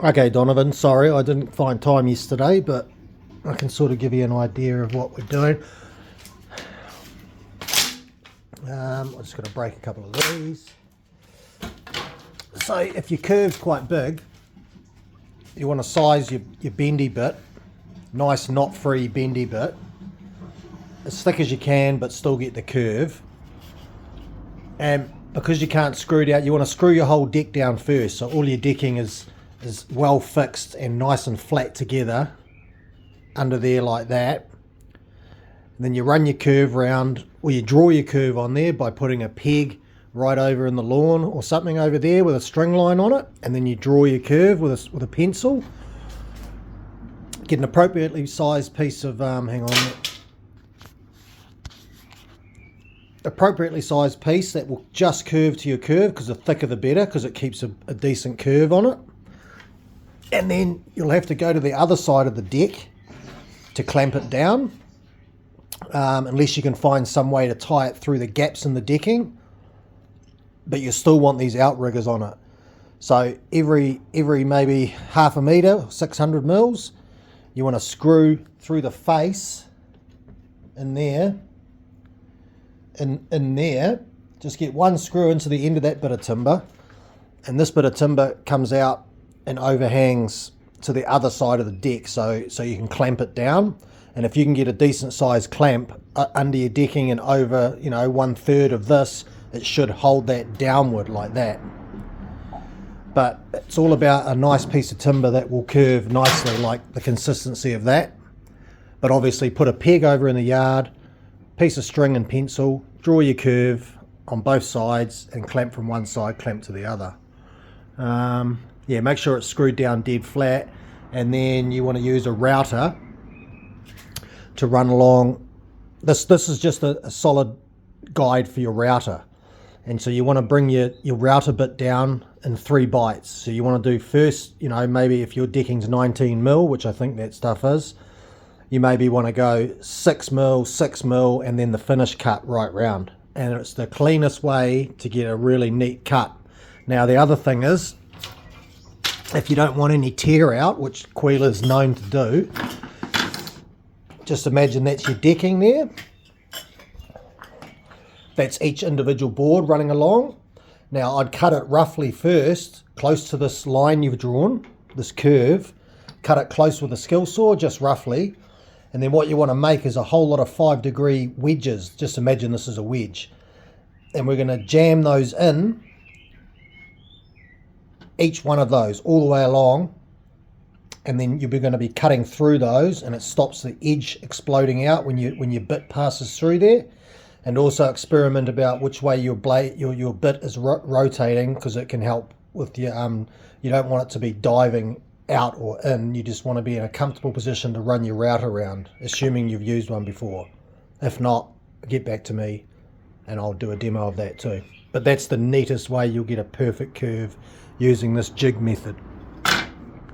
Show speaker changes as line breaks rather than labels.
Okay, Donovan, sorry I didn't find time yesterday, but I can sort of give you an idea of what we're doing. I'm just going to break a couple of these. So if your curve's quite big, you want to size your bendy bit, nice knot-free bendy bit, as thick as you can but still get the curve. And because you can't screw it out, you want to screw your whole deck down first, so all your decking is well fixed and nice and flat together under there like that. And then you run your curve round, or you draw your curve on there by putting a peg right over in the lawn or something over there with a string line on it, and then you draw your curve with a pencil. Get an appropriately sized piece of appropriately sized piece that will just curve to your curve, because the thicker the better, because it keeps a decent curve on it. And then you'll have to go to the other side of the deck to clamp it down, unless you can find some way to tie it through the gaps in the decking, but you still want these outriggers on it. So every maybe half a metre, 600 mils, you want to screw through the face in there, in there, just get one screw into the end of that bit of timber, and this bit of timber comes out and overhangs to the other side of the deck, so you can clamp it down. And if you can get a decent sized clamp under your decking and over, 1/3 of this, it should hold that downward like that. But it's all about a nice piece of timber that will curve nicely, like the consistency of that. But obviously put a peg over in the yard, piece of string and pencil, draw your curve on both sides and clamp from one side, clamp to the other. Yeah, make sure it's screwed down dead flat, and then you want to use a router to run along. This is just a solid guide for your router, and so you want to bring your router bit down in 3 bites. So you want to do first, maybe if your decking's 19 mil, which I think that stuff is, you maybe want to go 6 mil, 6 mil, and then the finish cut right round. And it's the cleanest way to get a really neat cut. Now the other thing is, if you don't want any tear out, which Queiler's known to do, just imagine that's your decking there. That's each individual board running along. Now I'd cut it roughly first, close to this line you've drawn, this curve. Cut it close with a skill saw, just roughly. And then what you want to make is a whole lot of 5-degree wedges. Just imagine this is a wedge. And we're going to jam those in, each one of those, all the way along. And then you're going to be cutting through those, and it stops the edge exploding out when your bit passes through there. And also experiment about which way your bit is rotating, because it can help with your you don't want it to be diving out or in. You just want to be in a comfortable position to run your router around, assuming you've used one before. If not, get back to me and I'll do a demo of that too. But that's the neatest way you'll get a perfect curve using this jig method.